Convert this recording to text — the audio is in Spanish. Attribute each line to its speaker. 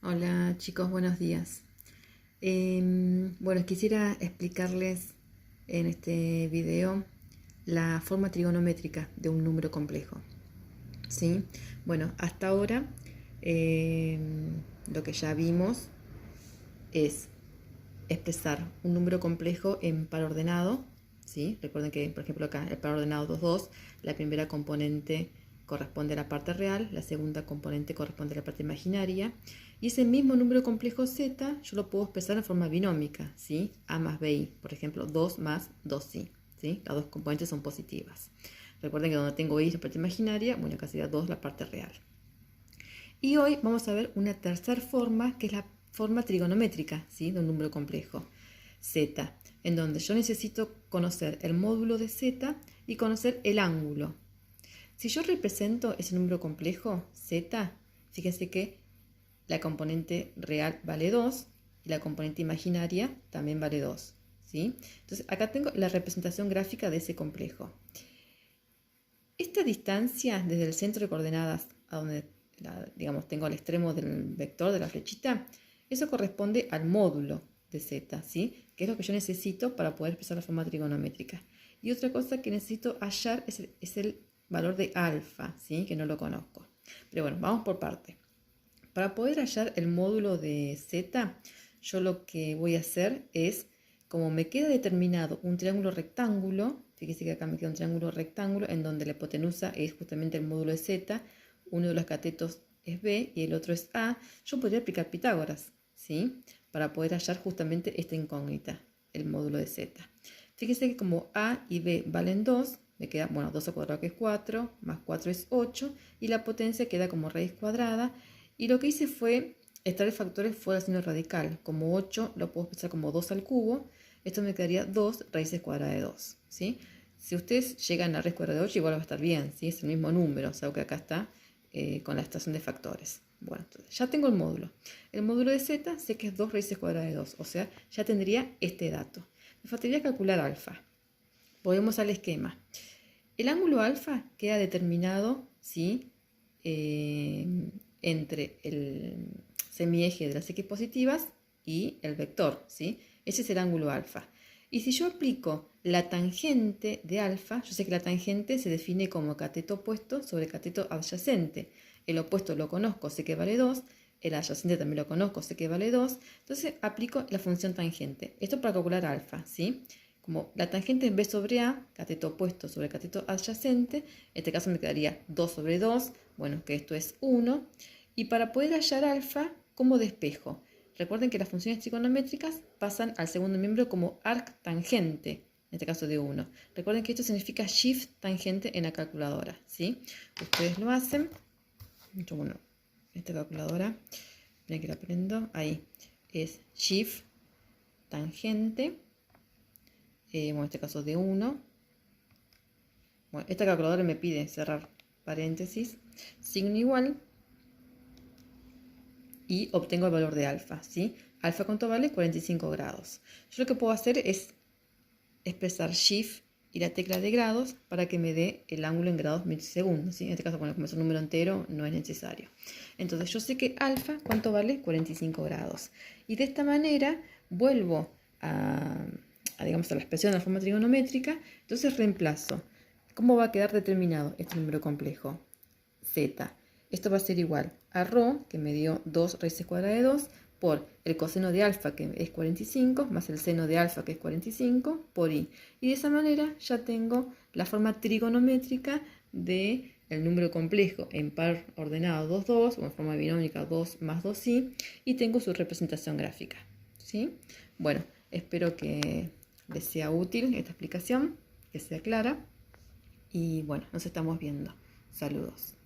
Speaker 1: Hola chicos, buenos días. Bueno, quisiera explicarles en este video la forma trigonométrica de un número complejo. ¿Sí? Bueno, hasta ahora lo que ya vimos es expresar un número complejo en par ordenado. ¿Sí? Recuerden que, por ejemplo, acá el par ordenado 2, 2, la primera componente corresponde a la parte real, la segunda componente corresponde a la parte imaginaria, y ese mismo número complejo z yo lo puedo expresar en forma binómica, ¿sí? A más bi, por ejemplo, 2 más 2i, ¿sí? Las dos componentes son positivas. Recuerden que donde tengo i la parte imaginaria, bueno, acá sería 2 la parte real. Y hoy vamos a ver una tercera forma, que es la forma trigonométrica, ¿sí? De un número complejo, z, en donde yo necesito conocer el módulo de z y conocer el ángulo. Si yo represento ese número complejo, z, fíjense que la componente real vale 2 y la componente imaginaria también vale 2. ¿Sí? Entonces acá tengo la representación gráfica de ese complejo. Esta distancia desde el centro de coordenadas a donde digamos, tengo al extremo del vector de la flechita, eso corresponde al módulo de z, ¿sí? Que es lo que yo necesito para poder expresar la forma trigonométrica. Y otra cosa que necesito hallar es el valor de alfa, ¿sí? Que no lo conozco. Pero bueno, vamos por parte. Para poder hallar el módulo de z, yo lo que voy a hacer es, como me queda determinado un triángulo rectángulo, fíjense que acá me queda un triángulo rectángulo en donde la hipotenusa es justamente el módulo de z, uno de los catetos es b y el otro es a, yo podría aplicar Pitágoras, ¿sí? Para poder hallar justamente esta incógnita, el módulo de z. Fíjense que como a y b valen 2, me queda, bueno, 2 al cuadrado que es 4, más 4 es 8, y la potencia queda como raíz cuadrada. Y lo que hice fue extraer factores fuera del signo radical. Como 8 lo puedo expresar como 2 al cubo. Esto me quedaría 2 raíces cuadradas de 2. ¿Sí? Si ustedes llegan a raíz cuadrada de 8, igual va a estar bien. ¿Sí? Es el mismo número, o sea que acá está con la extracción de factores. Bueno, entonces ya tengo el módulo. El módulo de z sé que es 2 raíces cuadradas de 2. O sea, ya tendría este dato. Me faltaría calcular alfa. Volvemos al esquema. El ángulo alfa queda determinado, ¿sí? Entre el semieje de las x positivas y el vector, ¿sí? Ese es el ángulo alfa. Y si yo aplico la tangente de alfa, yo sé que la tangente se define como cateto opuesto sobre cateto adyacente. El opuesto lo conozco, sé que vale 2, el adyacente también lo conozco, sé que vale 2, entonces aplico la función tangente. Esto para calcular alfa, ¿sí? Como la tangente es b sobre a, cateto opuesto sobre cateto adyacente, en este caso me quedaría 2 sobre 2, bueno, que esto es 1. Y para poder hallar alfa, ¿cómo despejo? Recuerden que las funciones trigonométricas pasan al segundo miembro como arctangente, en este caso de 1. Recuerden que esto significa shift tangente en la calculadora, ¿sí? Ustedes lo hacen. Bueno, esta calculadora, miren que la prendo, ahí, es shift tangente, bueno, en este caso de 1. Bueno, esta calculadora me pide cerrar paréntesis, signo igual, y obtengo el valor de alfa, ¿sí? Alfa, ¿cuánto vale? 45 grados. Yo lo que puedo hacer es expresar shift y la tecla de grados para que me dé el ángulo en grados milisegundos, ¿sí? En este caso, como es un número entero, no es necesario. Entonces, yo sé que alfa, ¿cuánto vale? 45 grados. Y de esta manera, vuelvo digamos, a la expresión de la forma trigonométrica, entonces reemplazo. ¿Cómo va a quedar determinado este número complejo? Z. Esto va a ser igual a ρ, que me dio 2 raíces cuadradas de 2, por el coseno de alfa, que es 45, más el seno de alfa, que es 45, por i. Y de esa manera ya tengo la forma trigonométrica del número complejo en par ordenado 2, 2, o en forma binómica 2 más 2i, y tengo su representación gráfica, ¿sí? Bueno, espero que les sea útil esta explicación, que sea clara, y bueno, nos estamos viendo. Saludos.